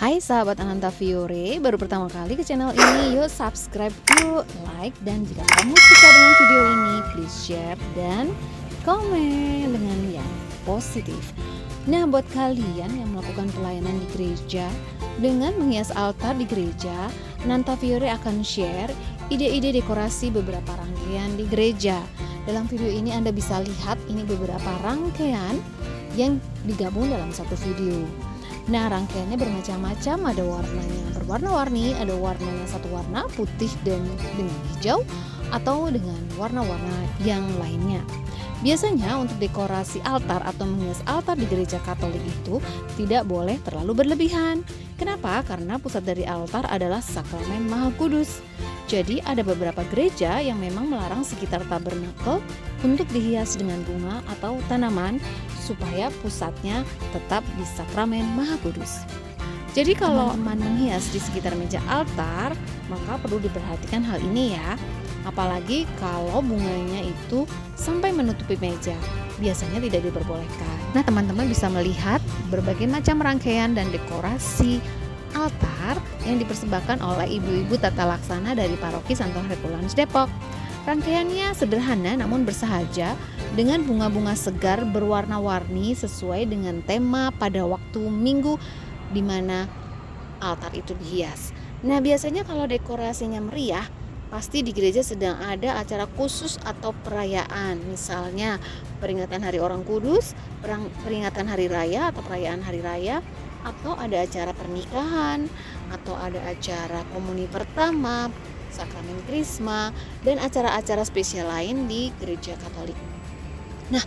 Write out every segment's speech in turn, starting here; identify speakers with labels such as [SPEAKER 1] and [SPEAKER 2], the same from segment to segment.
[SPEAKER 1] Hai sahabat Ananta Fiore, baru pertama kali ke channel ini, yuk subscribe, yuk like, dan jika kamu suka dengan video ini, please share dan komen dengan yang positif. Nah, buat kalian yang melakukan pelayanan di gereja dengan menghias altar di gereja, Ananta Fiore akan share ide-ide dekorasi beberapa rangkaian di gereja. Dalam video ini Anda bisa lihat ini beberapa rangkaian yang digabung dalam satu video. Nah, rangkaiannya bermacam-macam, ada warnanya berwarna-warni, ada warnanya satu warna putih dan dengan hijau atau dengan warna-warna yang lainnya. Biasanya untuk dekorasi altar atau menghias altar di gereja Katolik itu tidak boleh terlalu berlebihan. Kenapa? Karena pusat dari altar adalah sakramen Maha Kudus. Jadi ada beberapa gereja yang memang melarang sekitar tabernakel untuk dihias dengan bunga atau tanaman supaya pusatnya tetap di sakramen Maha Kudus. Jadi kalau menghias di sekitar meja altar, maka perlu diperhatikan hal ini ya. Apalagi kalau bunganya itu sampai menutupi meja, biasanya tidak diperbolehkan. Nah, teman-teman bisa melihat berbagai macam rangkaian dan dekorasi altar yang dipersembahkan oleh ibu-ibu tata laksana dari Paroki Santo Herculanus Depok. Rangkaiannya sederhana namun bersahaja dengan bunga-bunga segar berwarna-warni sesuai dengan tema pada waktu minggu di mana altar itu dihias. Nah, biasanya kalau dekorasinya meriah, pasti di gereja sedang ada acara khusus atau perayaan. Misalnya peringatan Hari Orang Kudus, peringatan Hari Raya atau perayaan Hari Raya, atau ada acara pernikahan, atau ada acara komuni pertama, sakramen krisma, dan acara-acara spesial lain di gereja Katolik. Nah,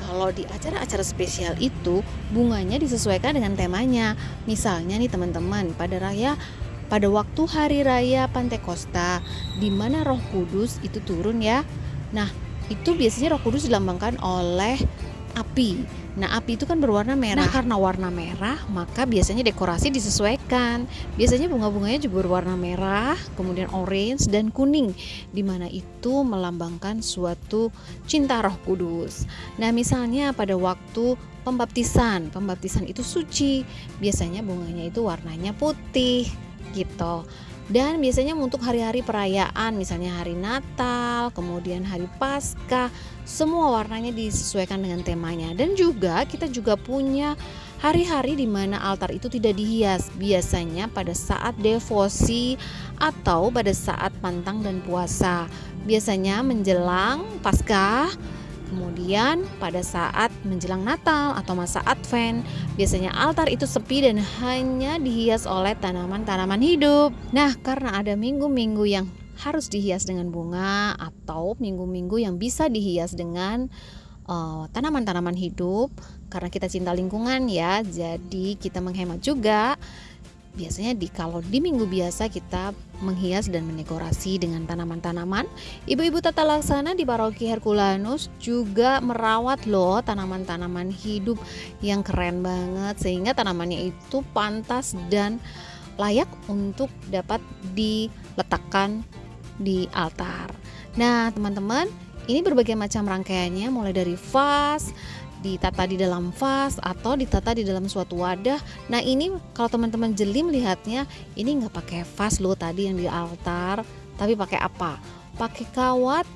[SPEAKER 1] kalau di acara-acara spesial itu bunganya disesuaikan dengan temanya. Misalnya nih teman-teman, pada waktu hari raya Pantekosta di mana Roh Kudus itu turun ya. Nah, itu biasanya Roh Kudus dilambangkan oleh api. Nah, api itu kan berwarna merah. Nah, karena warna merah, maka biasanya dekorasi disesuaikan. Biasanya bunga-bunganya juga berwarna merah, kemudian orange dan kuning, di mana itu melambangkan suatu cinta Roh Kudus. Nah, misalnya pada waktu pembaptisan itu suci, biasanya bunganya itu warnanya putih gitu. Dan biasanya untuk hari-hari perayaan, misalnya hari Natal, kemudian hari Paskah, semua warnanya disesuaikan dengan temanya. Dan juga kita juga punya hari-hari di mana altar itu tidak dihias, biasanya pada saat devosi atau pada saat pantang dan puasa. Biasanya menjelang Paskah, kemudian pada saat menjelang Natal atau masa Advent, biasanya altar itu sepi dan hanya dihias oleh tanaman-tanaman hidup. Nah, karena ada minggu-minggu yang harus dihias dengan bunga atau minggu-minggu yang bisa dihias dengan tanaman-tanaman hidup, karena kita cinta lingkungan ya, jadi kita menghemat juga. Biasanya kalau di minggu biasa kita menghias dan mendekorasi dengan tanaman-tanaman. Ibu-ibu tata laksana di Paroki Herculanus juga merawat loh tanaman-tanaman hidup yang keren banget, sehingga tanamannya itu pantas dan layak untuk dapat diletakkan di altar. Nah, teman-teman, ini berbagai macam rangkaiannya, mulai dari vas, ditata di dalam vas atau ditata di dalam suatu wadah. Nah, ini kalau teman-teman jeli melihatnya, ini nggak pakai vas loh tadi yang di altar, tapi pakai apa? Pakai kawat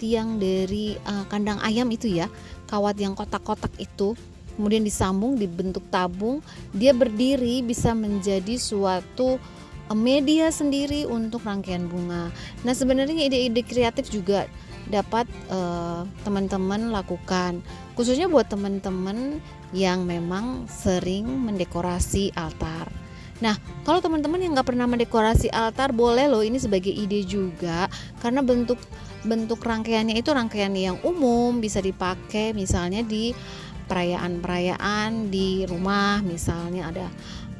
[SPEAKER 1] yang dari kandang ayam itu ya, kawat yang kotak-kotak itu, kemudian disambung dibentuk tabung, dia berdiri bisa menjadi suatu media sendiri untuk rangkaian bunga. Nah, sebenarnya ide-ide kreatif juga dapat teman-teman lakukan, khususnya buat teman-teman yang memang sering mendekorasi altar. Nah, kalau teman-teman yang nggak pernah mendekorasi altar, boleh loh ini sebagai ide juga, karena bentuk rangkaiannya itu rangkaian yang umum, bisa dipakai misalnya di perayaan-perayaan di rumah, misalnya ada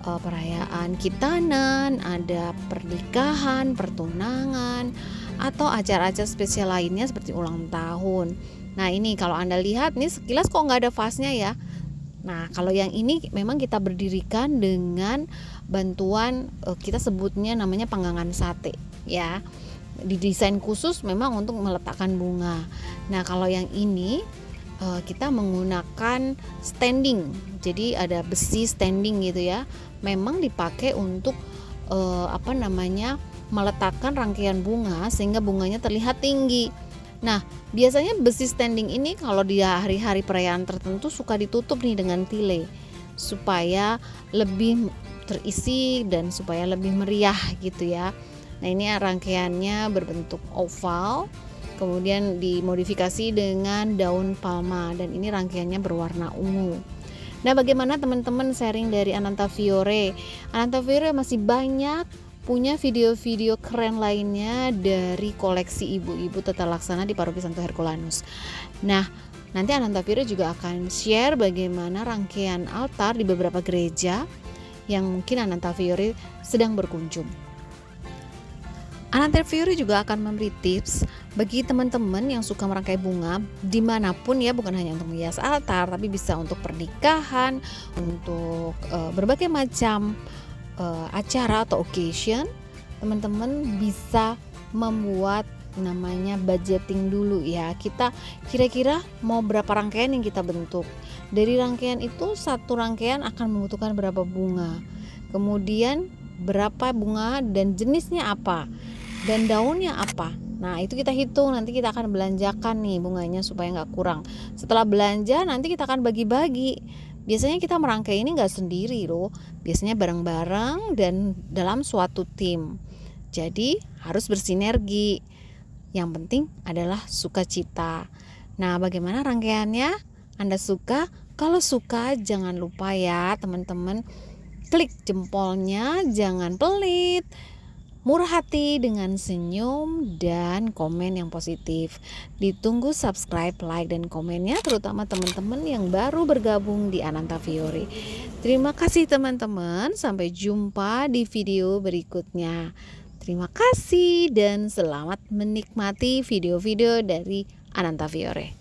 [SPEAKER 1] perayaan khitanan, ada pernikahan, pertunangan, atau acara-acara spesial lainnya seperti ulang tahun. Nah, ini kalau Anda lihat nih sekilas kok nggak ada vasnya ya. Nah, kalau yang ini memang kita berdirikan dengan bantuan kita sebutnya namanya panggangan sate ya. Didesain khusus memang untuk meletakkan bunga. Nah, kalau yang ini kita menggunakan standing. Jadi ada besi standing gitu ya. Memang dipakai untuk meletakkan rangkaian bunga sehingga bunganya terlihat tinggi. Nah, biasanya besi standing ini kalau di hari-hari perayaan tertentu suka ditutup nih dengan tile supaya lebih terisi dan supaya lebih meriah gitu ya. Nah, ini rangkaiannya berbentuk oval, kemudian dimodifikasi dengan daun palma dan ini rangkaiannya berwarna ungu. Nah, bagaimana teman-teman sharing dari Ananta Fiore? Ananta Fiore masih banyak punya video-video keren lainnya dari koleksi ibu-ibu tata laksana di Paroki Santo Herculanus. Nah, nanti Ananta Fiore juga akan share bagaimana rangkaian altar di beberapa gereja yang mungkin Ananta Fiore sedang berkunjung. Ananta Fiore juga akan memberi tips bagi teman-teman yang suka merangkai bunga dimanapun ya, bukan hanya untuk menghias altar, tapi bisa untuk pernikahan, untuk berbagai macam acara atau occasion. Teman-teman bisa membuat namanya budgeting dulu ya. Kita kira-kira mau berapa rangkaian yang kita bentuk. Dari rangkaian itu satu rangkaian akan membutuhkan berapa bunga. Kemudian berapa bunga dan jenisnya apa. Dan daunnya apa. Nah, itu kita hitung, nanti kita akan belanjakan nih bunganya supaya nggak kurang. Setelah belanja nanti kita akan bagi-bagi. Biasanya kita merangkai ini nggak sendiri loh, biasanya bareng-bareng dan dalam suatu tim. Jadi harus bersinergi. Yang penting adalah sukacita. Nah, bagaimana rangkaiannya? Anda suka? Kalau suka jangan lupa ya teman-teman, klik jempolnya, jangan pelit. Murah hati dengan senyum dan komen yang positif. Ditunggu subscribe, like, dan komennya, terutama teman-teman yang baru bergabung di Ananta Fiore. Terima kasih teman-teman, sampai jumpa di video berikutnya. Terima kasih dan selamat menikmati video-video dari Ananta Fiore.